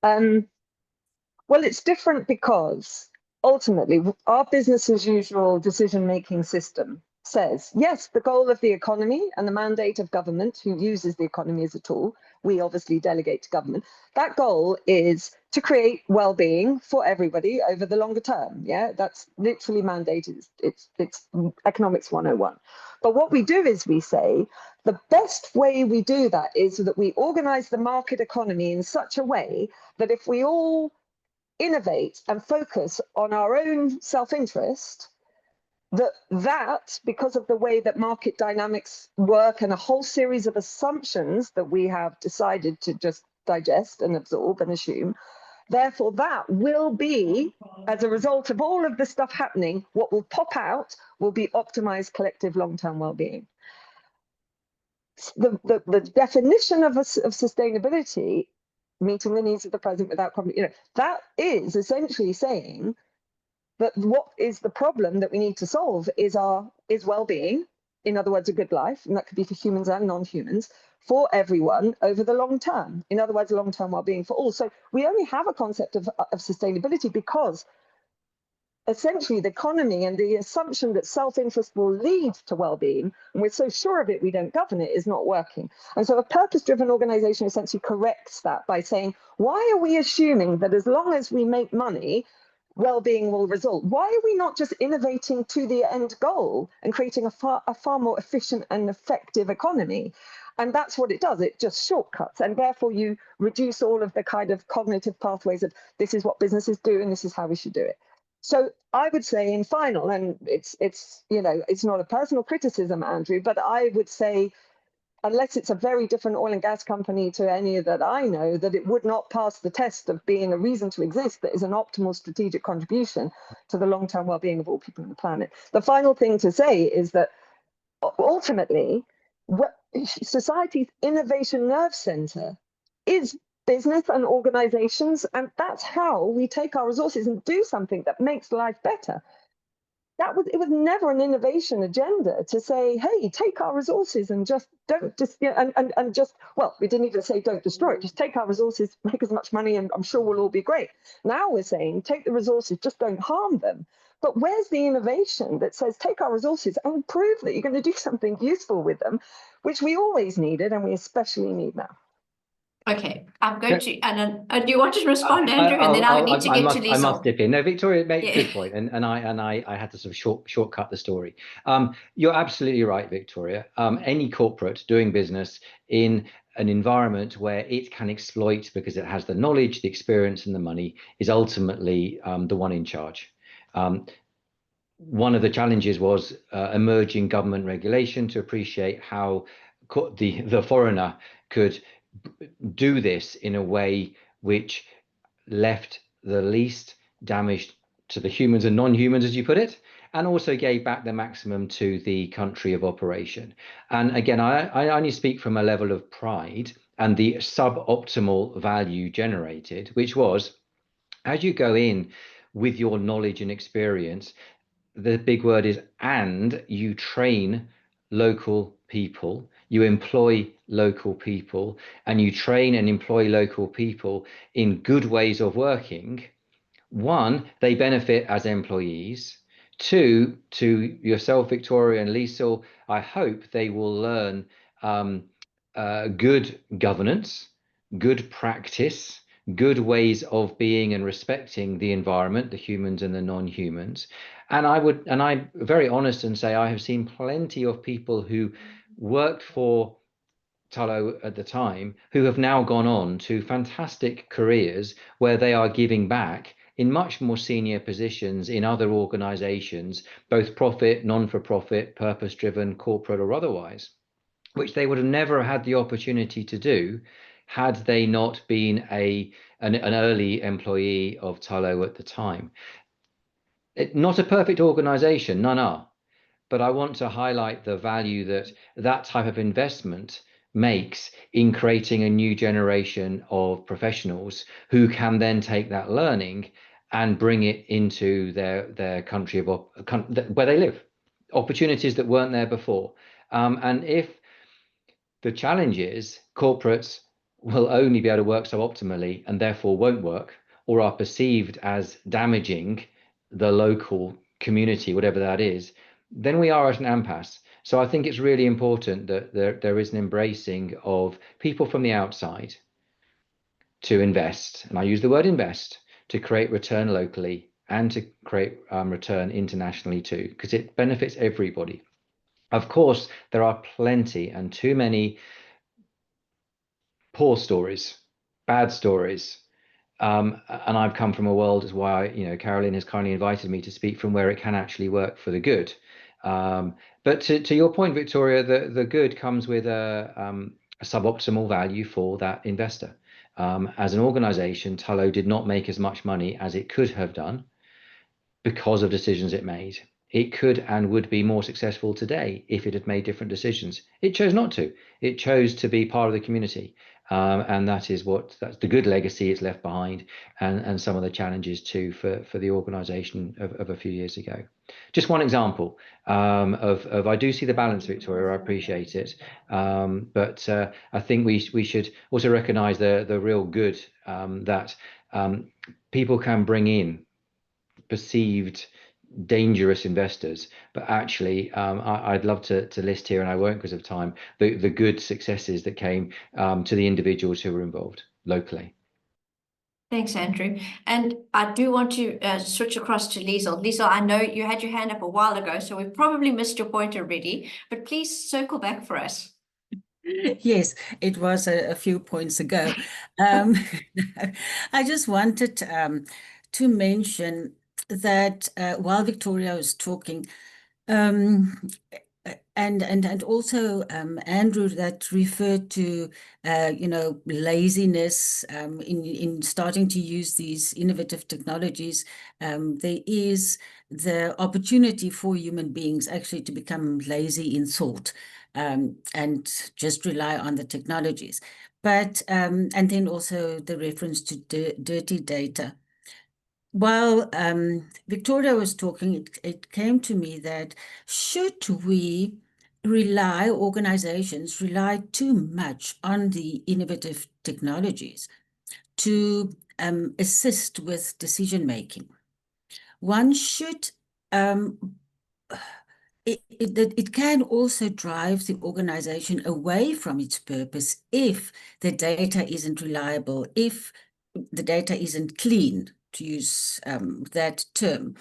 Well, it's different because ultimately our business as usual decision-making system says, yes, the goal of the economy and the mandate of government, who uses the economy as a tool, we obviously delegate to government, that goal is to create well-being for everybody over the longer term. Yeah, that's literally mandated. It's economics 101. But what we do is we say, the best way we do that is that we organize the market economy in such a way that if we all innovate and focus on our own self-interest, that because of the way that market dynamics work and a whole series of assumptions that we have decided to just digest and absorb and assume, therefore that will be, as a result of all of the stuff happening, what will pop out will be optimized collective long-term well-being. The definition of sustainability, meeting the needs of the present without that is essentially saying But what is the problem that we need to solve is well-being, in other words, a good life, and that could be for humans and non-humans, for everyone over the long term. In other words, long-term well-being for all. So we only have a concept of sustainability because essentially the economy and the assumption that self-interest will lead to well-being, and we're so sure of it we don't govern it, is not working. And so a purpose-driven organization essentially corrects that by saying, why are we assuming that as long as we make money, well-being will result? Why are we not just innovating to the end goal and creating a far more efficient and effective economy? And that's what it does. It just shortcuts, and therefore you reduce all of the kind of cognitive pathways of this is what businesses do and this is how we should do it. So I would say in final, and it's not a personal criticism, Andrew, but I would say, unless it's a very different oil and gas company to any that I know, that it would not pass the test of being a reason to exist that is an optimal strategic contribution to the long-term well-being of all people on the planet. The final thing to say is that ultimately, society's innovation nerve center is business and organizations, and that's how we take our resources and do something that makes life better. It was never an innovation agenda to say, hey, take our resources and just don't just, and just, well, we didn't even say don't destroy it, just take our resources, make as much money, and I'm sure we'll all be great. Now we're saying take the resources, just don't harm them. But where's the innovation that says take our resources and prove that you're going to do something useful with them, which we always needed and we especially need now? Okay, I'm going to, and do you want to respond, Andrew? And then I need to get to Lisa. I must dip in. No, Victoria made Yeah. a good point, and I had to sort of shortcut the story. You're absolutely right, Victoria. Any corporate doing business in an environment where it can exploit because it has the knowledge, the experience, and the money is ultimately the one in charge. One of the challenges was emerging government regulation to appreciate how the foreigner could do this in a way which left the least damage to the humans and non-humans, as you put it, and also gave back the maximum to the country of operation. And again, I only speak from a level of pride and the suboptimal value generated, which was, as you go in with your knowledge and experience, the big word is, and you train local people, you employ local people, and you train and employ local people in good ways of working. One, they benefit as employees. Two, to yourself, Victoria and Liesl, I hope they will learn good governance, good practice, good ways of being and respecting the environment, the humans and the non-humans. And I'm very honest and say I have seen plenty of people who worked for Tullow at the time who have now gone on to fantastic careers where they are giving back in much more senior positions in other organizations, both profit, non-for-profit, purpose-driven, corporate or otherwise, which they would have never had the opportunity to do had they not been an early employee of Tullow at the time. Not a perfect organization, none are, but I want to highlight the value that that type of investment makes in creating a new generation of professionals who can then take that learning and bring it into their country of where they live, opportunities that weren't there before. And if the challenge is corporates will only be able to work so optimally and therefore won't work or are perceived as damaging the local community, whatever that is, then we are at an impasse. So I think it's really important that there is an embracing of people from the outside to invest, and I use the word invest, to create return locally and to create return internationally too, because it benefits everybody. Of course, there are plenty and too many poor stories, bad stories. And I've come from a world, is why Carolyn has kindly invited me to speak from where it can actually work for the good. But to your point, Victoria, the good comes with a suboptimal value for that investor. As an organization, Tullow did not make as much money as it could have done because of decisions it made. It could and would be more successful today if it had made different decisions. It chose not to. It chose to be part of the community. and that's the good legacy it's left behind, and some of the challenges too for the organisation of a few years ago. Just one example of I do see the balance, Victoria. I appreciate it, but I think we should also recognise the real good that people can bring in perceived dangerous investors, but actually I'd love to list here, and I won't because of time, the good successes that came to the individuals who were involved locally. Thanks, Andrew. And I do want to switch across to Liesl. Liesl, I know you had your hand up a while ago, so we've probably missed your point already, but please circle back for us. Yes, it was a few points ago. I just wanted to mention that while Victoria was talking, and also Andrew, that referred to laziness in starting to use these innovative technologies. There is the opportunity for human beings actually to become lazy in thought and just rely on the technologies. But and then also the reference to dirty data. While Victoria was talking, it came to me that should we organizations rely too much on the innovative technologies to assist with decision making? One should, it can also drive the organization away from its purpose if the data isn't reliable, if the data isn't clean, to use that term.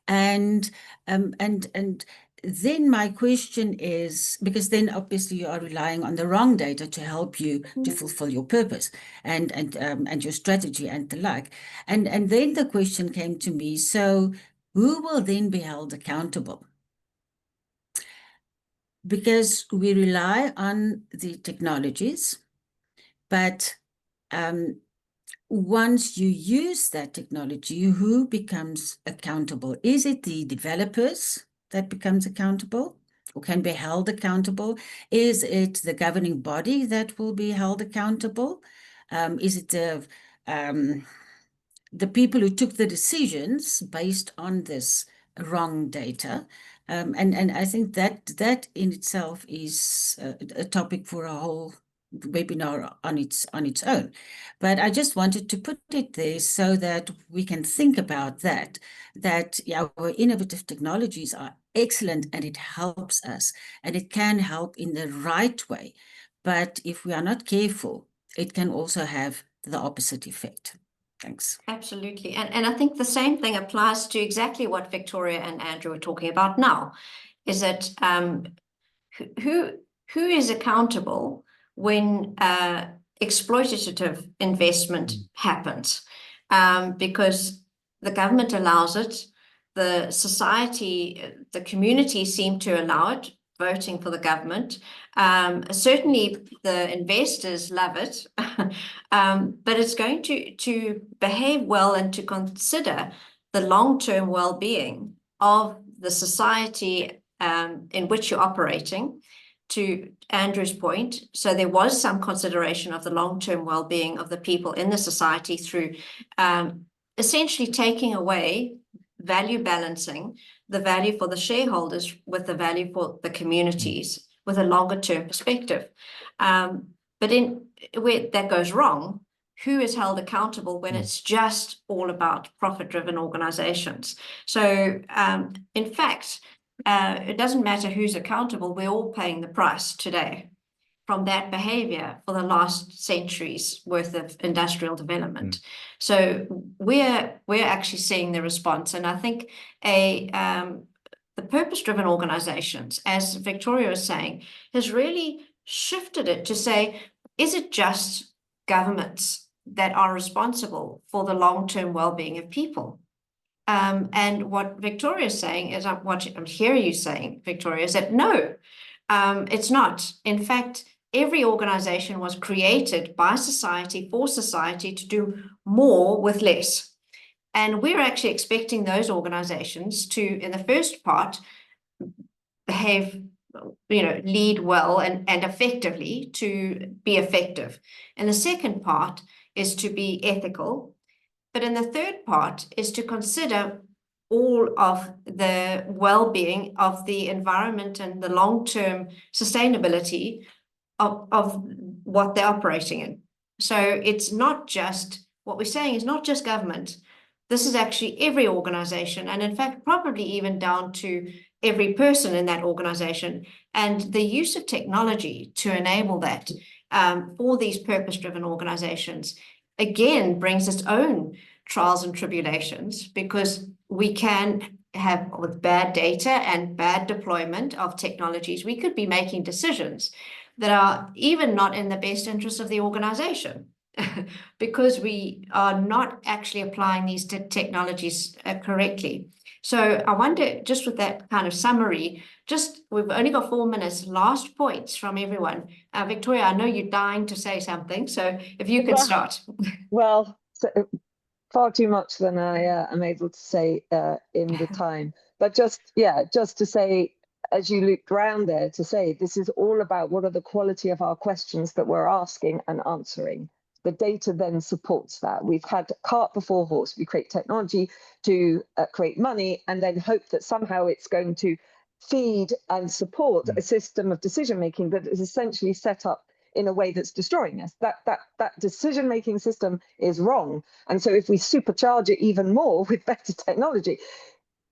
And then my question is, because then obviously you are relying on the wrong data to help you to fulfill your purpose and your strategy and the like. And then the question came to me, so who will then be held accountable? Because we rely on the technologies, but once you use that technology, who becomes accountable? Is it the developers that becomes accountable or can be held accountable? Is it the governing body that will be held accountable? Is it the people who took the decisions based on this wrong data? And I think that in itself is a topic for a whole webinar on its own. But I just wanted to put it there so that we can think about that our innovative technologies are excellent and it helps us and it can help in the right way. But if we are not careful, it can also have the opposite effect. Thanks. Absolutely. And I think the same thing applies to exactly what Victoria and Andrew are talking about now, is that who is accountable when exploitative investment happens? Because the government allows it, the society, the community seem to allow it, voting for the government. Certainly the investors love it, but it's going to behave well and to consider the long-term well-being of the society in which you're operating, to Andrew's point. So there was some consideration of the long-term well-being of the people in the society through essentially taking away value balancing, the value for the shareholders with the value for the communities with a longer term perspective. But where that goes wrong, who is held accountable when it's just all about profit-driven organizations? So in fact, it doesn't matter who's accountable, we're all paying the price today from that behavior for the last century's worth of industrial development. So we're actually seeing the response. And I think the purpose-driven organizations, as Victoria was saying, has really shifted it to say, is it just governments that are responsible for the long-term well-being of people? And what Victoria is saying is, what I'm hearing you saying, Victoria, is that no, it's not. In fact, every organization was created by society for society to do more with less. And we're actually expecting those organizations to, in the first part, behave lead well and effectively to be effective. And the second part is to be ethical. But in the third part is to consider all of the well-being of the environment and the long-term sustainability of what they're operating in. So it's not just, what we're saying is not just government. This is actually every organization, and in fact, probably even down to every person in that organization. And the use of technology to enable that for these purpose-driven organizations, again, brings its own trials and tribulations, because we can have, with bad data and bad deployment of technologies, we could be making decisions that are even not in the best interest of the organization because we are not actually applying these technologies correctly. So I wonder, just with that kind of summary, we've only got 4 minutes, last points from everyone. Victoria, I know you're dying to say something, so if you could start. Well, far too much than I am able to say in the time. But just to say, as you looped around there, to say this is all about what are the quality of our questions that we're asking and answering. The data then supports that. We've had cart before horse. We create technology to create money and then hope that somehow it's going to feed and support a system of decision making that is essentially set up in a way that's destroying us. That decision-making system is wrong. And so if we supercharge it even more with better technology,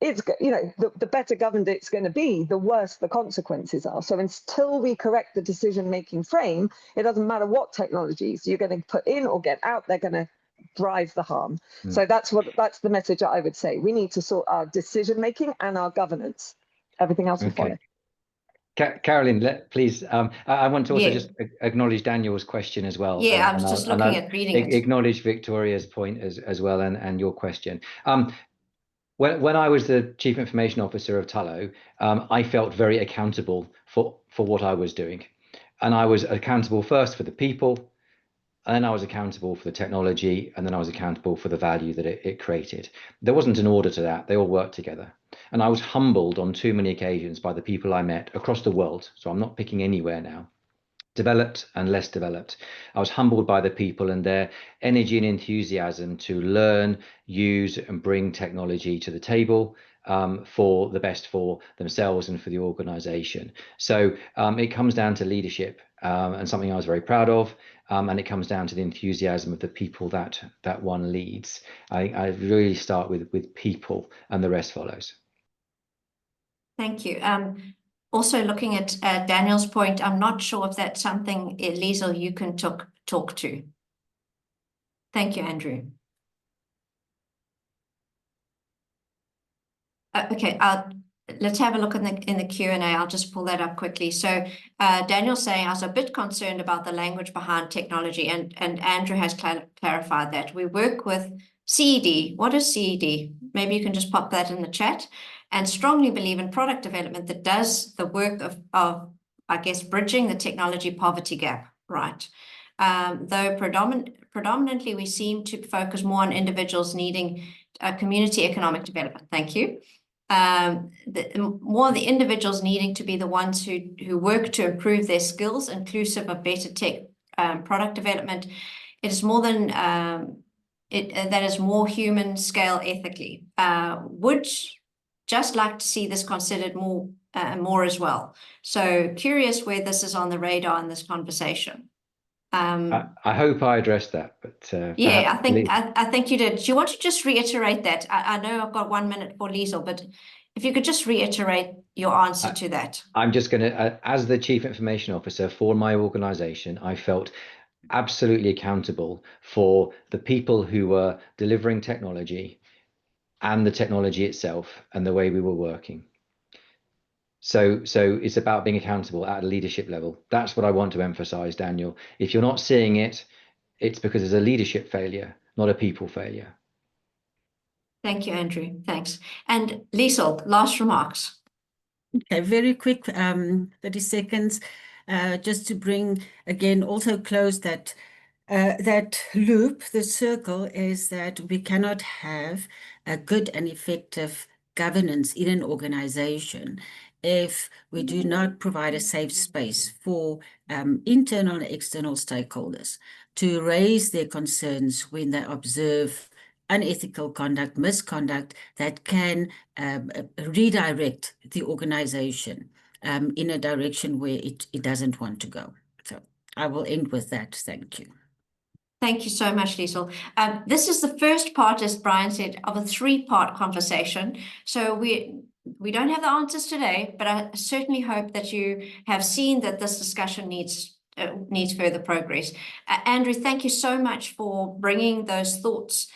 it's, the better governed it's going to be, the worse the consequences are. So until we correct the decision-making frame, it doesn't matter what technologies you're going to put in or get out, they're going to drive the harm. So that's the message I would say. We need to sort our decision-making and our governance. Everything else will follow. Carolyn, please. I want to also just acknowledge Daniel's question as well. Yeah, I was just looking at reading it. Acknowledge Victoria's point as well, and your question. When I was the Chief Information Officer of Tullow, I felt very accountable for what I was doing. And I was accountable first for the people, and then I was accountable for the technology, and then I was accountable for the value that it created. There wasn't an order to that. They all worked together. And I was humbled on too many occasions by the people I met across the world. So I'm not picking anywhere now. Developed and less developed. I was humbled by the people and their energy and enthusiasm to learn, use, and bring technology to the table for the best for themselves and for the organization. So it comes down to leadership and something I was very proud of. And it comes down to the enthusiasm of the people that one leads. I really start with people, and the rest follows. Thank you. Also looking at Daniel's point, I'm not sure if that's something, Liesl, you can talk to. Thank you, Andrew. Okay, let's have a look in the Q&A. I'll just pull that up quickly. So Daniel's saying, I was a bit concerned about the language behind technology, and Andrew has clarified that. We work with CED. What is CED? Maybe you can just pop that in the chat. And strongly believe in product development that does the work of I guess, bridging the technology poverty gap, right? Though predominantly we seem to focus more on individuals needing community economic development. Thank you. More the individuals needing to be the ones who work to improve their skills, inclusive of better tech product development. It is more than that is more human scale ethically. Would just like to see this considered more as well. So curious where this is on the radar in this conversation. I hope I addressed that, but yeah, I think you did. Do you want to just reiterate that? I know I've got 1 minute for Liesl, but if you could just reiterate your answer to that. I'm just going to, as the Chief Information Officer for my organization, I felt absolutely accountable for the people who were delivering technology and the technology itself and the way we were working. So it's about being accountable at a leadership level. That's what I want to emphasize, Daniel. If you're not seeing it, it's because there's a leadership failure, not a people failure. Thank you, Andrew. Thanks. And Liesl, last remarks. Okay, very quick, 30 seconds, just to bring, again, also close that loop. The circle is that we cannot have a good and effective governance in an organization if we do not provide a safe space for internal and external stakeholders to raise their concerns when they observe unethical conduct, misconduct that can redirect the organization in a direction where it doesn't want to go. So I will end with that. Thank you. Thank you so much, Liesl. This is the first part, as Brian said, of a 3-part conversation. So we don't have the answers today, but I certainly hope that you have seen that this discussion needs further progress. Andrew, thank you so much for bringing those thoughts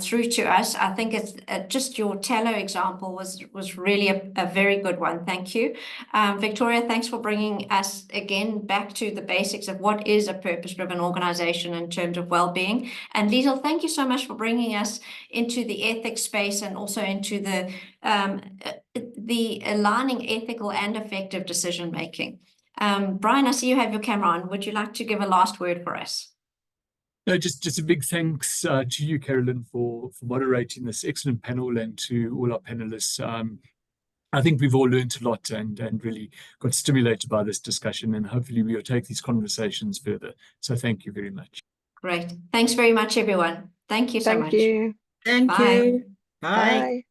through to us. I think it's just your tallow example was really a very good one. Thank you. Victoria, thanks for bringing us again back to the basics of what is a purpose-driven organization in terms of well-being. And Liesl, thank you so much for bringing us into the ethics space and also into the aligning ethical and effective decision-making. Brian, I see you have your camera on. Would you like to give a last word for us? No, just a big thanks to you, Carolyn, for moderating this excellent panel, and to all our panelists. I think we've all learned a lot and really got stimulated by this discussion, and hopefully we'll take these conversations further. So thank you very much. Great. Thanks very much, everyone. Thank you so much. Thank you. Thank Bye. you. Bye. Bye.